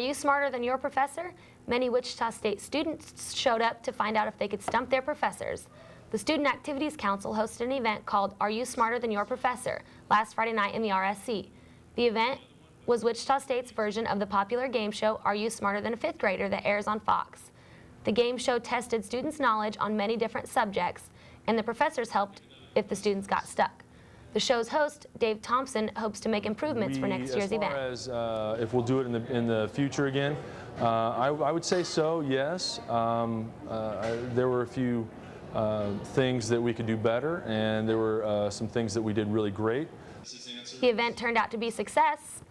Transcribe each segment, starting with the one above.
Are you smarter than your professor? Many Wichita State students showed up to find out if they could stump their professors. The Student Activities Council hosted an event called Are You Smarter Than Your Professor? Last Friday night in the RSC. The event was Wichita State's version of the popular game show Are You Smarter Than a Fifth Grader that airs on Fox. The game show tested students' knowledge on many different subjects, and the professors helped if the students got stuck. The show's host, Dave Thompson, hopes to make improvements for next year's event. As far as if we'll do it in the future again, I would say so, yes. There were a few things that we could do better, and there were some things that we did really great. The event turned out to be a success,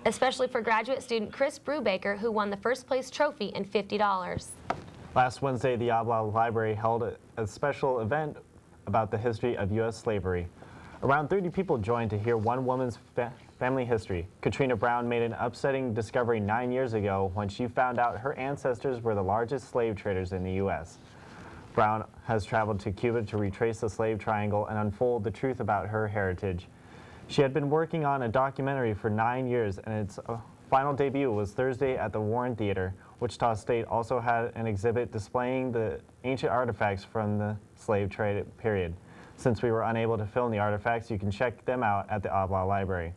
especially for graduate student Chris Brubaker, who won the first place trophy and $50. Last Wednesday, the Oblong Library held a special event about the history of U.S. slavery. Around 30 people joined to hear one woman's family history. Katrina Brown made an upsetting discovery 9 years ago when she found out her ancestors were the largest slave traders in the U.S. Brown has traveled to Cuba to retrace the slave triangle and unfold the truth about her heritage. She had been working on a documentary for 9 years, and its final debut was Thursday at the Warren Theater. Wichita State also had an exhibit displaying the ancient artifacts from the slave trade period. Since we were unable to film the artifacts, you can check them out at the Oblong Library.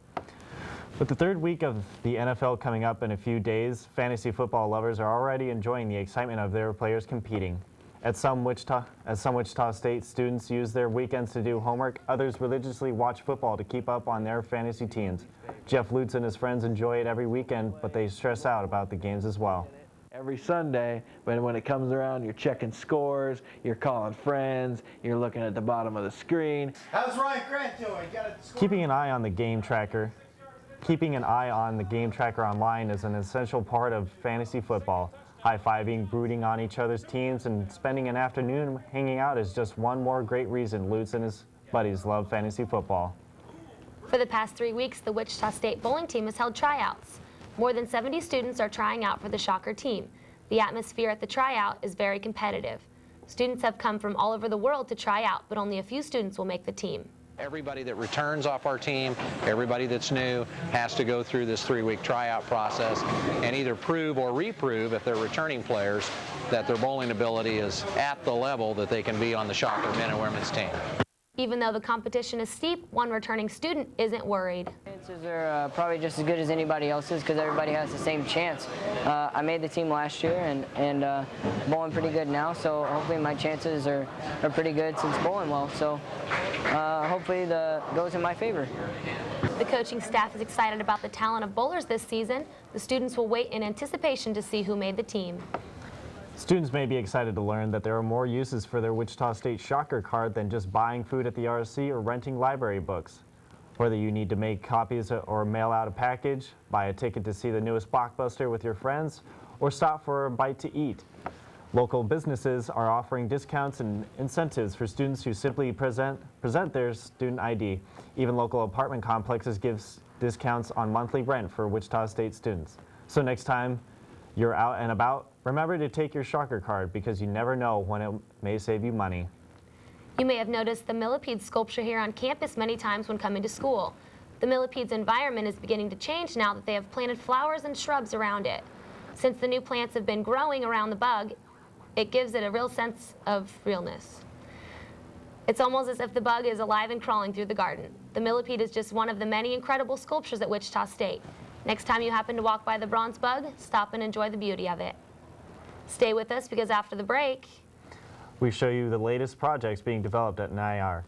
With the third week of the NFL coming up in a few days, fantasy football lovers are already enjoying the excitement of their players competing. As some Wichita State students use their weekends to do homework, others religiously watch football to keep up on their fantasy teams. Jeff Lutz and his friends enjoy it every weekend, but they stress out about the games as well. Every Sunday, when it comes around, you're checking scores, you're calling friends, you're looking at the bottom of the screen. How's Ryan Grant doing? Keeping an eye on the game tracker online is an essential part of fantasy football. High-fiving, brooding on each other's teams, and spending an afternoon hanging out is just one more great reason Lutz and his buddies love fantasy football. For the past 3 weeks, the Wichita State bowling team has held tryouts. More than 70 students are trying out for the Shocker team. The atmosphere at the tryout is very competitive. Students have come from all over the world to try out, but only a few students will make the team. Everybody that returns off our team, everybody that's new, has to go through this 3-week tryout process and either prove or reprove, if they're returning players, that their bowling ability is at the level that they can be on the Shocker men and women's team. Even though the competition is steep, one returning student isn't worried. Chances are probably just as good as anybody else's because everybody has the same chance. I made the team last year and bowling pretty good now, so hopefully my chances are pretty good since bowling well. So hopefully the goes in my favor. The coaching staff is excited about the talent of bowlers this season. The students will wait in anticipation to see who made the team. Students may be excited to learn that there are more uses for their Wichita State Shocker card than just buying food at the RSC or renting library books. Whether you need to make copies or mail out a package, buy a ticket to see the newest blockbuster with your friends, or stop for a bite to eat. Local businesses are offering discounts and incentives for students who simply present their student ID. Even local apartment complexes give discounts on monthly rent for Wichita State students. So next time you're out and about, remember to take your Shocker card because you never know when it may save you money. You may have noticed the millipede sculpture here on campus many times when coming to school. The millipede's environment is beginning to change now that they have planted flowers and shrubs around it. Since the new plants have been growing around the bug, it gives it a real sense of realness. It's almost as if the bug is alive and crawling through the garden. The millipede is just one of the many incredible sculptures at Wichita State. Next time you happen to walk by the bronze bug, stop and enjoy the beauty of it. Stay with us because after the break, we show you the latest projects being developed at NIR.